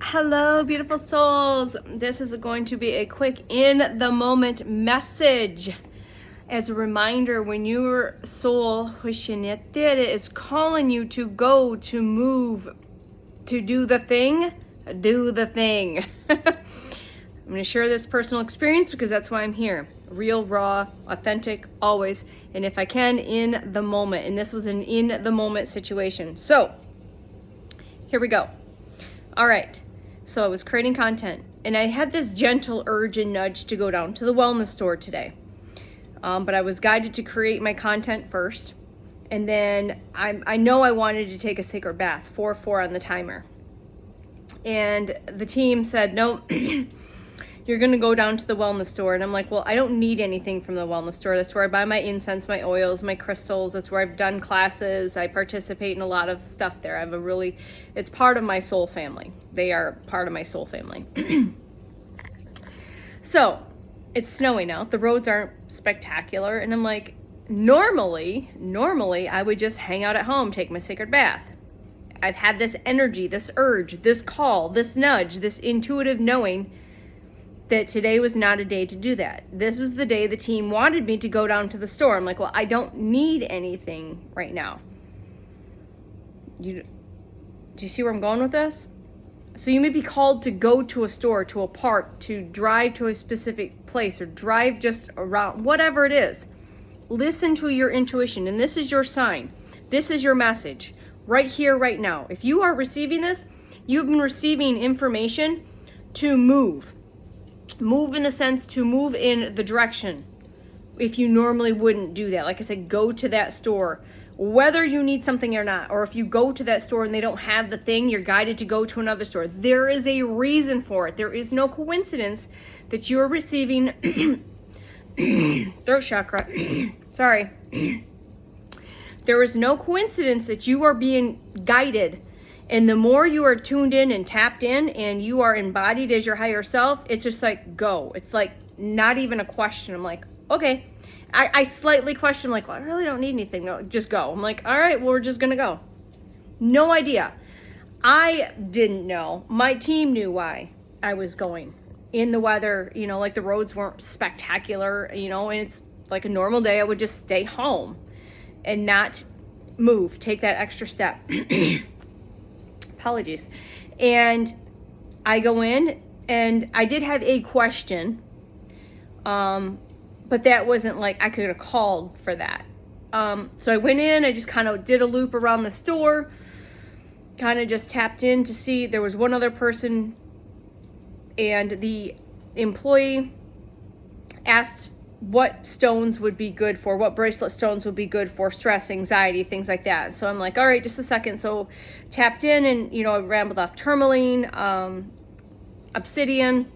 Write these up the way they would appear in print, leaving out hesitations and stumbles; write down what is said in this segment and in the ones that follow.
Hello, beautiful souls. This is going to be a quick in the moment message. As a reminder, when your soul is calling you to go, to move, to do the thing, do the thing. I'm going to share this personal experience because that's why I'm here. Real, raw, authentic, always. And if I can, in the moment. And this was an in the moment situation. So, here we go. All right. So I was creating content and I had this gentle urge and nudge to go down to the wellness store today. But I was guided to create my content first. And then I know I wanted to take a sacred bath, 4:04 on the timer. And the team said, no, you're going to go down to the wellness store. And I'm like, well, I don't need anything from the wellness store. That's where I buy my incense, my oils, my crystals. That's where I've done classes. I participate in a lot of stuff there. I have it's part of my soul family. They are part of my soul family. So it's snowing out. The roads aren't spectacular. And I'm like, normally I would just hang out at home, take my sacred bath. I've had this energy, this urge, this call, this nudge, this intuitive knowing that today was not a day to do that. This was the day the team wanted me to go down to the store. I'm like, well, I don't need anything right now. Do you see where I'm going with this? So you may be called to go to a store, to a park, to drive to a specific place, or drive just around, whatever it is. Listen to your intuition, and this is your sign. This is your message, right here, right now. If you are receiving this, you've been receiving information to move. Move in the sense to move in the direction if you normally wouldn't do that. Like I said, go to that store, whether you need something or not, or if you go to that store and they don't have the thing, you're guided to go to another store. There is a reason for it. There is no coincidence that you are receiving throat chakra. Sorry. There is no coincidence that you are being guided. And the more you are tuned in and tapped in and you are embodied as your higher self, it's just like, go. It's like not even a question. I'm like, okay. I slightly question, like, well, I really don't need anything. No, just go. I'm like, all right, well, we're just going to go. No idea. I didn't know. My team knew why I was going. In the weather, like the roads weren't spectacular, and it's like a normal day. I would just stay home and not move, take that extra step. Apologies. And I go in and I did have a question, but that wasn't like I could have called for that. So I went in, I just kind of did a loop around the store, kind of just tapped in to see. There was one other person, and the employee asked what stones would be good for, what bracelet stones would be good for stress, anxiety, things like that. So I'm like, all right, just a second. So tapped in and, I rambled off tourmaline, obsidian,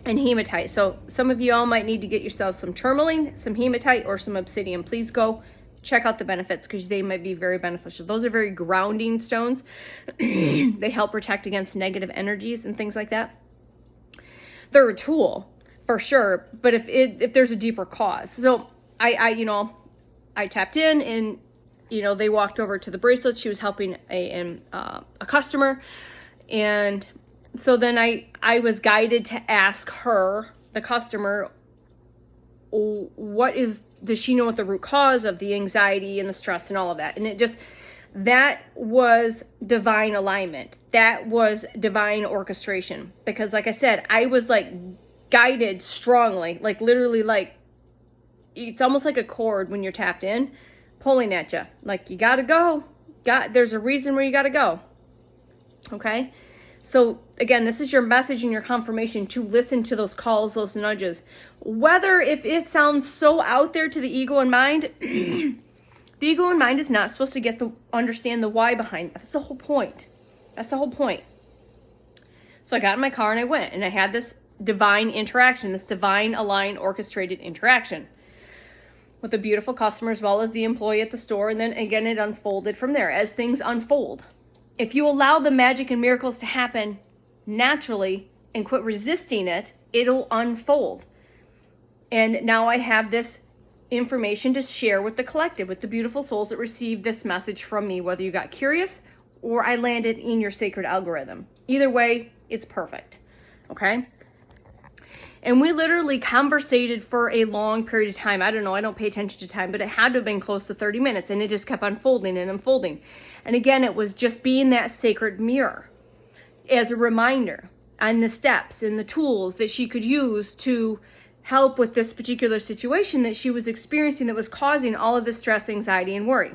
and hematite. So some of you all might need to get yourself some tourmaline, some hematite, or some obsidian. Please go check out the benefits because they might be very beneficial. Those are very grounding stones. They help protect against negative energies and things like that. They're a tool. For sure, but if there's a deeper cause. So I tapped in and, they walked over to the bracelets. She was helping a customer. And so then I was guided to ask her, the customer, does she know what the root cause of the anxiety and the stress and all of that? And that was divine alignment. That was divine orchestration. Because like I said, I was like guided strongly, like literally, like it's almost like a cord when you're tapped in, pulling at you. Like you gotta go. There's a reason where you gotta go. Okay? So again, this is your message and your confirmation to listen to those calls, those nudges. Whether if it sounds so out there to the ego and mind, the ego and mind is not supposed to understand the why behind it. That's the whole point. That's the whole point. So I got in my car and I went and I had this divine interaction, this divine aligned orchestrated interaction with a beautiful customer as well as the employee at the store. And then again, it unfolded from there as things unfold. If you allow the magic and miracles to happen naturally and quit resisting it, it'll unfold. And now I have this information to share with the collective, with the beautiful souls that received this message from me, whether you got curious or I landed in your sacred algorithm. Either way, It's perfect. Okay. And we literally conversated for a long period of time. I don't know, I don't pay attention to time, but it had to have been close to 30 minutes, and it just kept unfolding and unfolding. And again, it was just being that sacred mirror as a reminder on the steps and the tools that she could use to help with this particular situation that she was experiencing that was causing all of this stress, anxiety, and worry.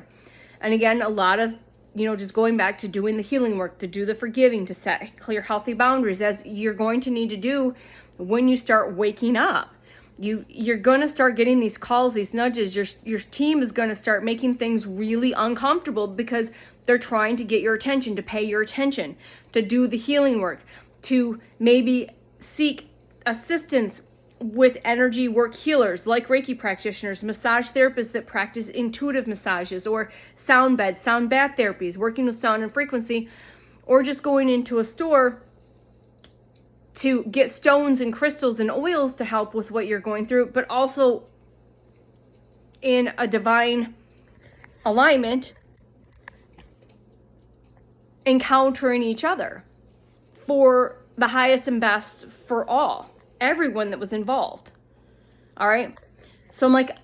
And again, a lot of, just going back to doing the healing work, to do the forgiving, to set clear, healthy boundaries, as you're going to need to do when you start waking up. You're going to start getting these calls, these nudges. Your team is going to start making things really uncomfortable because they're trying to get your attention, to pay your attention, to do the healing work, to maybe seek assistance with energy work healers like Reiki practitioners, massage therapists that practice intuitive massages, or sound beds, sound bath therapies, working with sound and frequency, or just going into a store to get stones and crystals and oils to help with what you're going through, but also in a divine alignment, encountering each other for the highest and best for everyone that was involved. All right. So I'm like,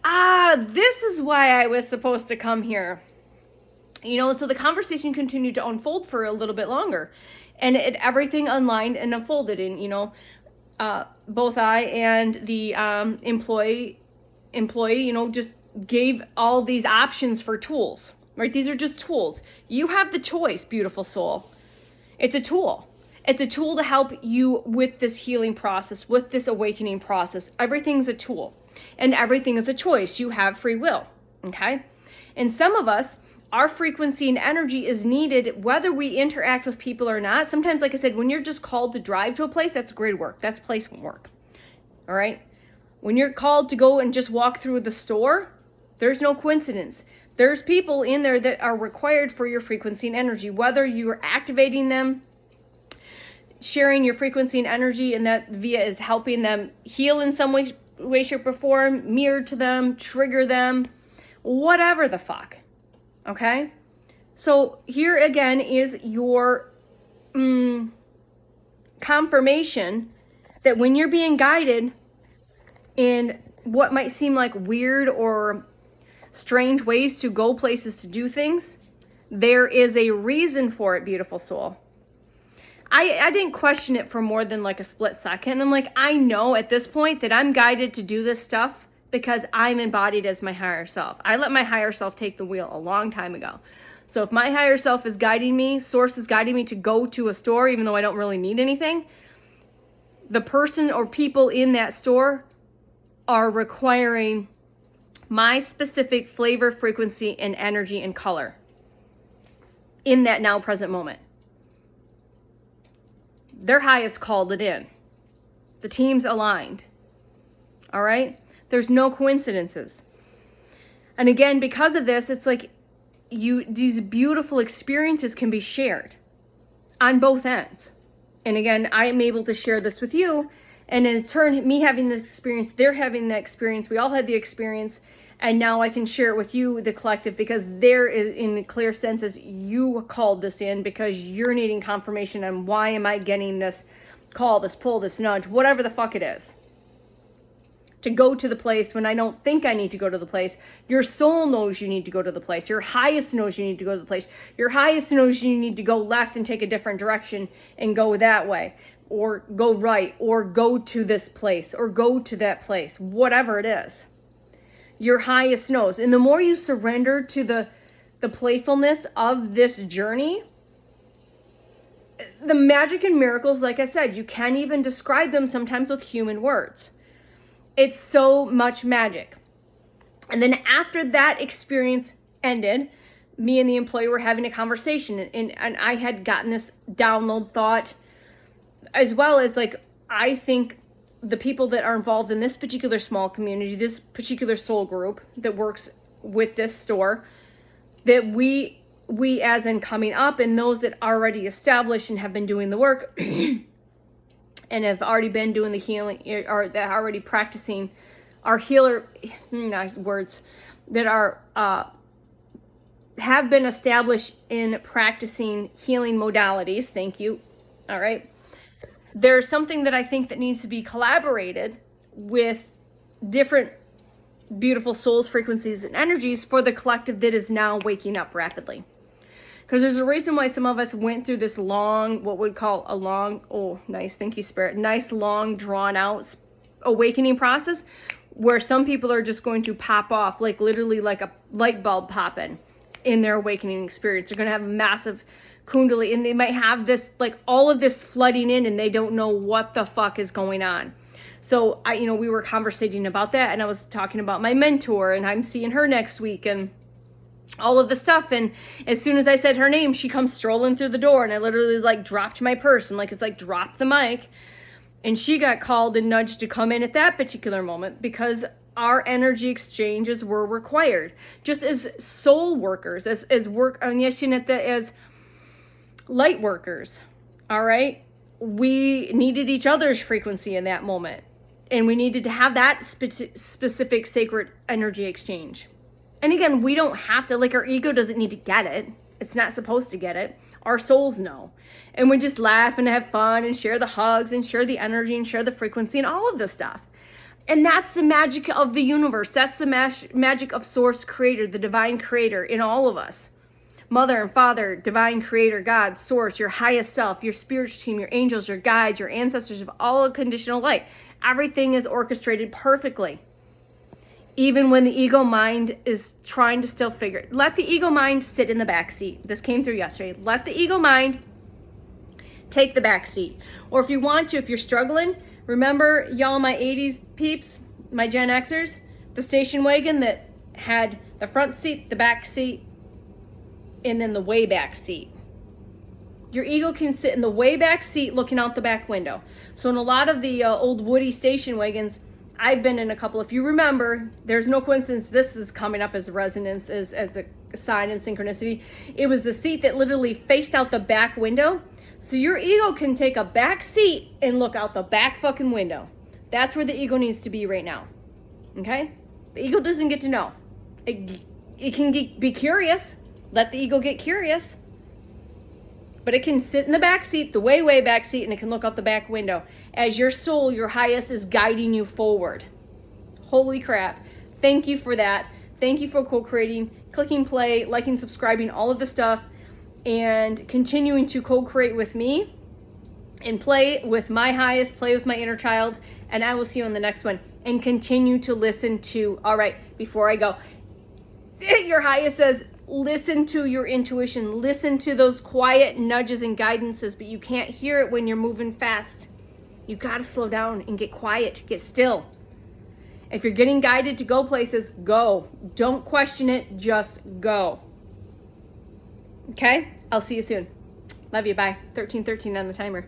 this is why I was supposed to come here. So the conversation continued to unfold for a little bit longer, and everything unlined and unfolded. And, both I and the employee, just gave all these options for tools, right? These are just tools. You have the choice, beautiful soul. It's a tool. It's a tool to help you with this healing process, with this awakening process. Everything's a tool, and everything is a choice. You have free will, okay? And some of us, our frequency and energy is needed whether we interact with people or not. Sometimes, like I said, when you're just called to drive to a place, that's grid work. That's placement work, all right? When you're called to go and just walk through the store, there's no coincidence. There's people in there that are required for your frequency and energy, whether you're activating them, sharing your frequency and energy, and that via is helping them heal in some way, shape, or form, mirror to them, trigger them, whatever the fuck. Okay? So here again is your confirmation that when you're being guided in what might seem like weird or strange ways to go places, to do things, there is a reason for it, beautiful soul. I didn't question it for more than like a split second. I'm like, I know at this point that I'm guided to do this stuff because I'm embodied as my higher self. I let my higher self take the wheel a long time ago. So if my higher self is guiding me, source is guiding me to go to a store, even though I don't really need anything, the person or people in that store are requiring my specific flavor, frequency, and energy and color in that now present moment. Their highest called it in. The team's aligned. All right? There's no coincidences. And again, because of this, it's like these beautiful experiences can be shared on both ends. And again, I am able to share this with you. And in turn, me having the experience, they're having that experience. We all had the experience. And now I can share it with you, the collective, because there is, in clear senses, you called this in because you're needing confirmation on why am I getting this call, this pull, this nudge, whatever the fuck it is. To go to the place when I don't think I need to go to the place. Your soul knows you need to go to the place. Your highest knows you need to go to the place. Your highest knows you need to go left and take a different direction and go that way. Or go right. Or go to this place. Or go to that place. Whatever it is. Your highest knows. And the more you surrender to the playfulness of this journey, the magic and miracles, like I said, you can't even describe them sometimes with human words. It's so much magic. And then after that experience ended, me and the employee were having a conversation, and I had gotten this download thought, as well as like, I think the people that are involved in this particular small community, this particular soul group that works with this store, that we as in coming up, and those that are already established and have been doing the work and have already been doing the healing, or that are already practicing our healer words that are have been established in practicing healing modalities. Thank you. All right. there's something that I think that needs to be collaborated with different beautiful souls, frequencies, and energies for the collective that is now waking up rapidly. Because there's a reason why some of us went through this long, what we'd call a long, oh, nice, thank you, Spirit, nice, long, drawn out awakening process, where some people are just going to pop off, like literally like a light bulb popping in their awakening experience. They're going to have a massive kundalini, and they might have this, like all of this flooding in, and they don't know what the fuck is going on. So we were conversating about that, and I was talking about my mentor, and I'm seeing her next week, and all of the stuff. And as soon as I said her name, she comes strolling through the door, and I literally like dropped my purse. It's like drop the mic. And she got called and nudged to come in at that particular moment because our energy exchanges were required. Just as soul workers, as light workers, all right? We needed each other's frequency in that moment. And we needed to have that specific sacred energy exchange. And again, we don't have to, like, our ego doesn't need to get it. It's not supposed to get it. Our souls know. And we just laugh and have fun and share the hugs and share the energy and share the frequency and all of this stuff. And that's the magic of the universe. That's the magic of Source Creator, the divine creator in all of us. Mother and Father, divine creator, God, Source, your highest self, your spiritual team, your angels, your guides, your ancestors of all unconditional light. Everything is orchestrated perfectly. Even when the ego mind is trying to still figure, let the ego mind sit in the back seat. This came through yesterday. Let the ego mind take the back seat. Or if you want to, if you're struggling, remember y'all, my 80s peeps, my Gen Xers, the station wagon that had the front seat, the back seat, and then the way back seat. Your ego can sit in the way back seat looking out the back window. So in a lot of the old Woody station wagons, I've been in a couple. If you remember, there's no coincidence this is coming up as a resonance, as a sign and synchronicity. It was the seat that literally faced out the back window. So your ego can take a back seat and look out the back fucking window. That's where the ego needs to be right now. Okay? The ego doesn't get to know. It can be curious. Let the ego get curious. But it can sit in the back seat, the way back seat, and it can look out the back window as your soul, your highest, is guiding you forward. Holy crap. Thank you for that. Thank you for co-creating, clicking play, liking, subscribing, all of the stuff, and continuing to co-create with me and play with my highest, play with my inner child, and I will see you on the next one. And continue to listen to, all right, before I go, your highest says, listen to your intuition. Listen to those quiet nudges and guidances, but you can't hear it when you're moving fast. You got to slow down and get quiet, get still. If you're getting guided to go places, go. Don't question it, just go. Okay? I'll see you soon. Love you. Bye. 13:13 on the timer.